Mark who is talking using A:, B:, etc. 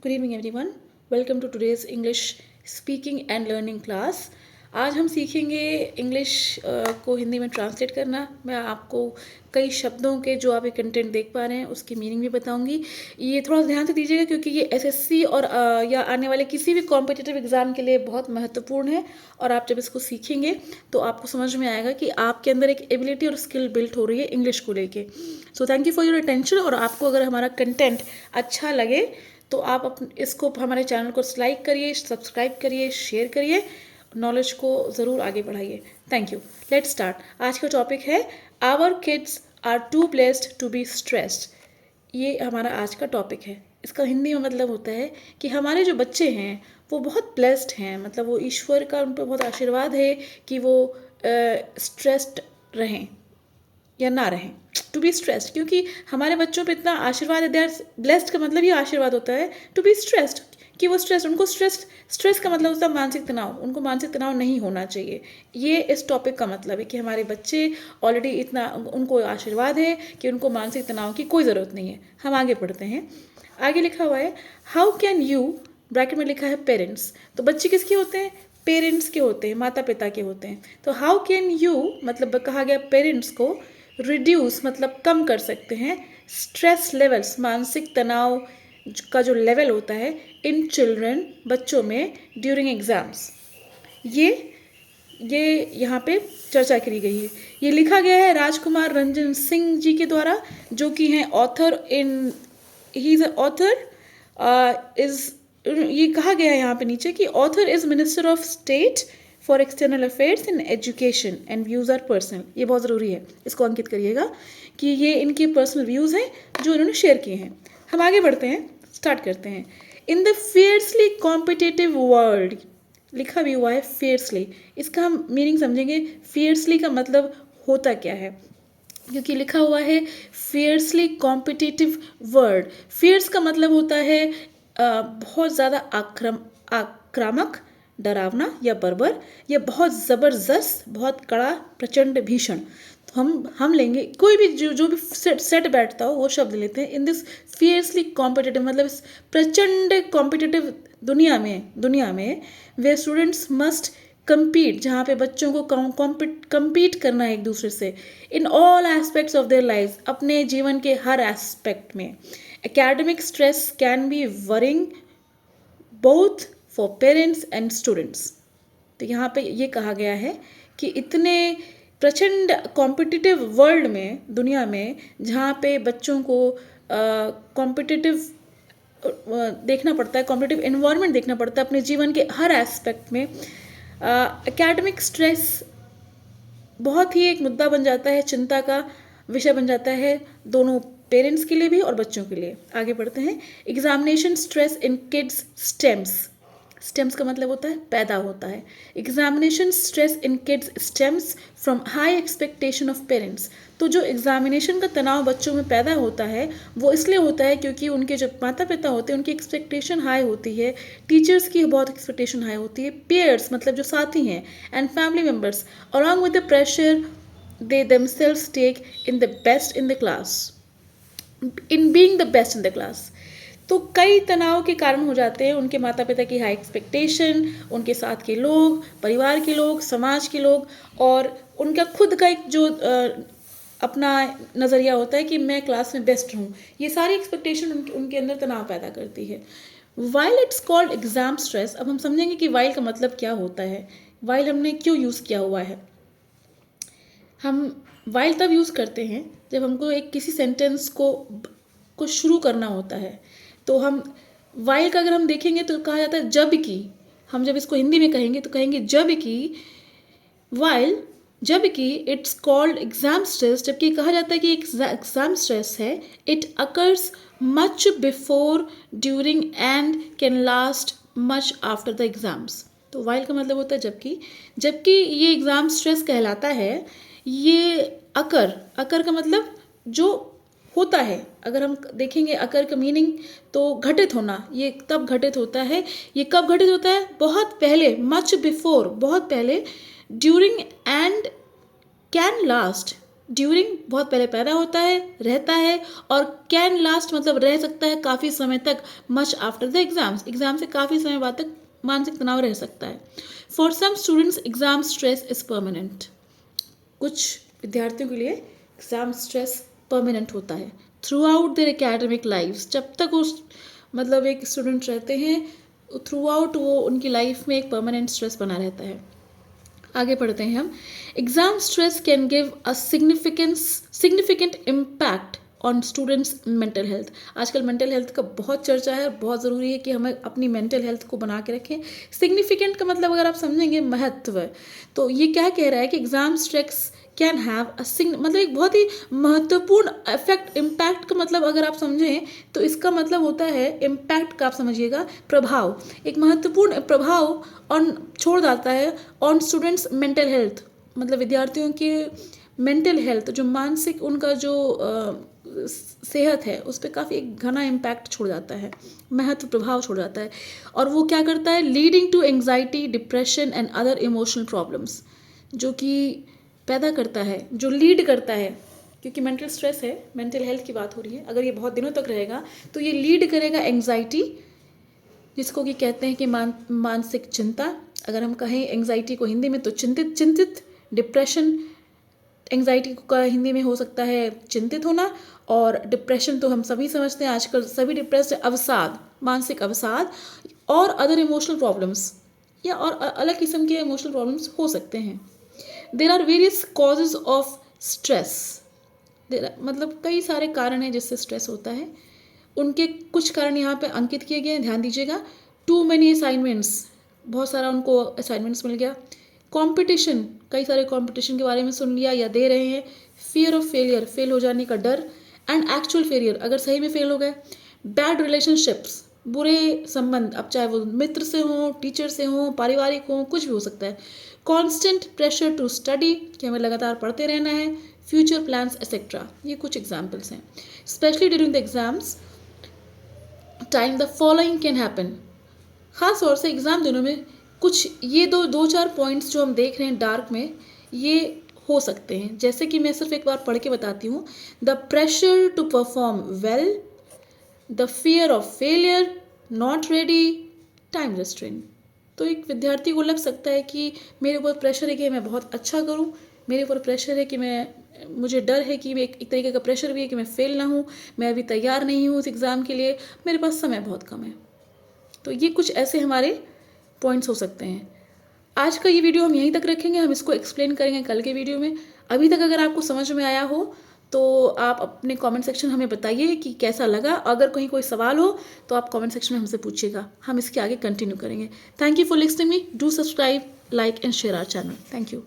A: Good evening everyone. Welcome to today's English speaking and learning class. आज हम सीखेंगे English को हिंदी में ट्रांसलेट करना। मैं आपको कई शब्दों के जो आप ये कंटेंट देख पा रहे हैं उसकी मीनिंग भी बताऊंगी। ये थोड़ा ध्यान से दीजिएगा क्योंकि ये एसएससी और या आने वाले किसी भी कॉम्पिटिटिव एग्जाम के लिए बहुत महत्वपूर्ण है। और आप जब इसको सीखेंगे तो आपको समझ में आएगा कि आपके अंदर एक एबिलिटी और स्किल बिल्ड हो रही है इंग्लिश को लेके। So thank you for your attention. और आपको अगर हमारा कंटेंट अच्छा लगे तो आप इसको हमारे चैनल को लाइक करिए, सब्सक्राइब करिए, शेयर करिए, नॉलेज को ज़रूर आगे बढ़ाइए। Thank you. Let's start. आज का टॉपिक है our kids are too blessed to be stressed. ये हमारा आज का टॉपिक है। इसका हिंदी में मतलब होता है कि हमारे जो बच्चे हैं वो बहुत ब्लेस्ड हैं, मतलब वो ईश्वर का उन पर बहुत आशीर्वाद है कि वो स्ट्रेस्ड रहें या ना रहें, टू बी स्ट्रेस्ड। क्योंकि हमारे बच्चों पे इतना आशीर्वाद है, दे आर ब्लेस्ड का मतलब ये आशीर्वाद होता है टू बी स्ट्रेस्ड, कि वो स्ट्रेस, उनको स्ट्रेस का मतलब होता है मानसिक तनाव। उनको मानसिक तनाव नहीं होना चाहिए। ये इस टॉपिक का मतलब है कि हमारे बच्चे ऑलरेडी इतना, उनको आशीर्वाद है कि उनको मानसिक तनाव की कोई ज़रूरत नहीं है। हम आगे पढ़ते हैं। आगे लिखा हुआ है हाउ कैन यू, ब्रैकेट में लिखा है पेरेंट्स। तो बच्चे किसके होते हैं? पेरेंट्स के होते हैं, माता पिता के होते हैं। तो हाउ कैन यू मतलब कहा गया पेरेंट्स को, रिड्यूस मतलब कम कर सकते हैं, स्ट्रेस लेवल्स मानसिक तनाव का जो लेवल होता है इन चिल्ड्रन बच्चों में ड्यूरिंग एग्जाम्स। ये यहाँ पे चर्चा करी गई है। ये लिखा गया है राजकुमार रंजन सिंह जी के द्वारा, जो कि हैं author in, he is author is, ये कहा गया है यहाँ पे नीचे कि author is minister of state for external affairs in education and views are personal. ये बहुत ज़रूरी है, इसको अंकित करिएगा कि ये इनके पर्सनल व्यूज़ हैं जो इन्होंने शेयर किए हैं। हम आगे बढ़ते हैं, स्टार्ट करते हैं। In the fiercely competitive world, लिखा भी हुआ है फियर्सली। इसका हम मीनिंग समझेंगे। फियर्सली का मतलब होता क्या है, क्योंकि लिखा हुआ है फियर्सली कॉम्पिटिटिव वर्ल्ड। फियर्स का मतलब होता है बहुत ज़्यादा आक्रामक, डरावना या बर्बर, या बहुत ज़बरदस्त, बहुत कड़ा, प्रचंड, भीषण। तो हम लेंगे कोई भी जो भी सेट बैठता हो वो शब्द लेते हैं। इन दिस फियर्सली कॉम्पिटिटिव मतलब इस प्रचंड कॉम्पिटिटिव दुनिया में वे स्टूडेंट्स मस्ट compete, जहाँ पे बच्चों को compete करना है एक दूसरे से, in all aspects of their life, अपने जीवन के हर एस्पेक्ट में। Academic stress can be worrying both for parents and students. तो यहाँ पे ये कहा गया है कि इतने प्रचंड कॉम्पिटिटिव वर्ल्ड में, दुनिया में, जहाँ पे बच्चों को कॉम्पिटिटिव देखना पड़ता है, कॉम्पिटिटिव एनवायरनमेंट देखना पड़ता है अपने जीवन के हर एस्पेक्ट में, एकेडमिक स्ट्रेस बहुत ही एक मुद्दा बन जाता है, चिंता का विषय बन जाता है, दोनों पेरेंट्स के लिए भी और बच्चों के लिए। आगे बढ़ते हैं। Examination stress in kids stems. Stems का मतलब होता है पैदा होता है। Examination stress in kids stems from high expectation of parents. तो जो एग्जामिनेशन का तनाव बच्चों में पैदा होता है वो इसलिए होता है क्योंकि उनके जो माता पिता होते हैं उनकी एक्सपेक्टेशन हाई होती है, टीचर्स की बहुत एक्सपेक्टेशन हाई होती है, पेयर्स मतलब जो साथी हैं, and family members along with the pressure they themselves take in the best in the class, in being the best in the class। तो कई तनाव के कारण हो जाते हैं उनके माता पिता की हाई एक्सपेक्टेशन, उनके साथ के लोग, परिवार के लोग, समाज के लोग, और उनका खुद का एक जो अपना नज़रिया होता है कि मैं क्लास में बेस्ट रहूँ। ये सारी एक्सपेक्टेशन उनके अंदर तनाव पैदा करती है। While it's called exam stress. अब हम समझेंगे कि वाइल का मतलब क्या होता है, वाइल हमने क्यों यूज़ किया हुआ है। हम वाइल तब यूज़ करते हैं जब हमको एक किसी सेंटेंस को शुरू करना होता है। तो हम वाइल का अगर हम देखेंगे तो कहा जाता है जब कि, हम जब इसको हिंदी में कहेंगे तो कहेंगे जब कि, वाइल, जब कि इट्स कॉल्ड एग्जाम स्ट्रेस, जबकि कहा जाता है कि एग्जाम स्ट्रेस है, it occurs much before, during and can last much after the exams. तो वाइल का मतलब होता है जबकि ये एग्ज़ाम स्ट्रेस कहलाता है। ये अकर का मतलब जो होता है, अगर हम देखेंगे अकर का मीनिंग तो घटित होना, ये तब घटित होता है। ये कब घटित होता है? बहुत पहले, मच बिफोर, बहुत पहले, during and can last, during बहुत पहले पैदा होता है, रहता है, और कैन लास्ट मतलब रह सकता है काफ़ी समय तक, much after the exams, exam से काफ़ी समय बाद तक मानसिक तनाव रह सकता है। For some students exam stress is permanent, कुछ विद्यार्थियों के लिए एग्जाम स्ट्रेस परमानेंट होता है throughout their academic life, जब तक उस मतलब एक स्टूडेंट रहते हैं थ्रू आउट वो उनकी लाइफ में एक परमानेंट स्ट्रेस बना रहता है। आगे पढ़ते हैं हम। Exam stress can give a significant impact on students mental health. आजकल मेंटल हेल्थ का बहुत चर्चा है, बहुत ज़रूरी है कि हमें अपनी मेंटल हेल्थ को बना के रखें। सिग्निफिकेंट का मतलब अगर आप समझेंगे महत्व, तो ये क्या कह रहा है कि exam stress can have a मतलब एक बहुत ही महत्वपूर्ण इफेक्ट, इम्पैक्ट का मतलब अगर आप समझें तो इसका मतलब होता है इम्पैक्ट का, आप समझिएगा प्रभाव, एक महत्वपूर्ण प्रभाव ऑन छोड़ जाता है ऑन स्टूडेंट्स मेंटल हेल्थ, मतलब विद्यार्थियों के मेंटल हेल्थ, जो मानसिक उनका जो सेहत है उस पर काफ़ी एक घना इम्पैक्ट छोड़ जाता है, महत्व प्रभाव छोड़ जाता है। और वो क्या करता है, leading to anxiety, depression and other emotional problems, जो कि पैदा करता है, जो लीड करता है, क्योंकि मेंटल स्ट्रेस है, मेंटल हेल्थ की बात हो रही है, अगर ये बहुत दिनों तक रहेगा तो ये लीड करेगा एंग्जाइटी, जिसको कि कहते हैं कि मानसिक चिंता, अगर हम कहें एंग्जाइटी को हिंदी में तो चिंतित, डिप्रेशन एंग्जाइटी का हिंदी में हो सकता है चिंतित होना, और डिप्रेशन तो हम सभी समझते हैं आजकल सभी डिप्रेस्ड, अवसाद, मानसिक अवसाद, और अदर इमोशनल प्रॉब्लम्स, या और अलग किस्म के इमोशनल प्रॉब्लम्स हो सकते हैं। There are various causes of stress, मतलब कई सारे कारण हैं जिससे स्ट्रेस होता है, उनके कुछ कारण यहाँ पे अंकित किए गए हैं, ध्यान दीजिएगा। टू मैनी असाइनमेंट्स, बहुत सारा उनको असाइनमेंट्स मिल गया। कंपटीशन, कई सारे कंपटीशन के बारे में सुन लिया या दे रहे हैं। फियर ऑफ फेलियर, फेल हो जाने का डर, एंड एक्चुअल फेलियर, अगर सही में फेल हो गए। बैड रिलेशनशिप्स, बुरे संबंध, अब चाहे वो मित्र से हों, टीचर से हों, पारिवारिक हों, कुछ भी हो सकता है। कॉन्स्टेंट प्रेशर टू स्टडी, कि हमें लगातार पढ़ते रहना है। फ्यूचर प्लान्स एक्सेट्रा, ये कुछ एग्जाम्पल्स हैं। Specially during the exams time the following can happen, ख़ास तौर से एग्ज़ाम दिनों में कुछ ये दो चार पॉइंट्स जो हम देख रहे हैं डार्क में, ये हो सकते हैं। जैसे कि मैं सिर्फ एक बार पढ़ के बताती हूँ। The pressure to perform well, the fear of failure, not ready, time restraint. तो एक विद्यार्थी को लग सकता है कि मेरे ऊपर प्रेशर है कि मैं बहुत अच्छा करूँ, मेरे ऊपर प्रेशर है कि मुझे डर है कि एक तरीके का प्रेशर भी है कि मैं फेल ना हूँ, मैं अभी तैयार नहीं हूँ इस एग्ज़ाम के लिए, मेरे पास समय बहुत कम है। तो ये कुछ ऐसे हमारे पॉइंट्स हो सकते हैं। आज का ये वीडियो हम यहीं तक रखेंगे, हम इसको एक्सप्लेन करेंगे कल के वीडियो में। अभी तक अगर आपको समझ में आया हो तो आप अपने कमेंट सेक्शन हमें बताइए कि कैसा लगा। अगर कहीं कोई सवाल हो तो आप कमेंट सेक्शन में हमसे पूछिएगा, हम इसके आगे कंटिन्यू करेंगे। Thank you for listening me, do subscribe, like and share our channel. Thank you.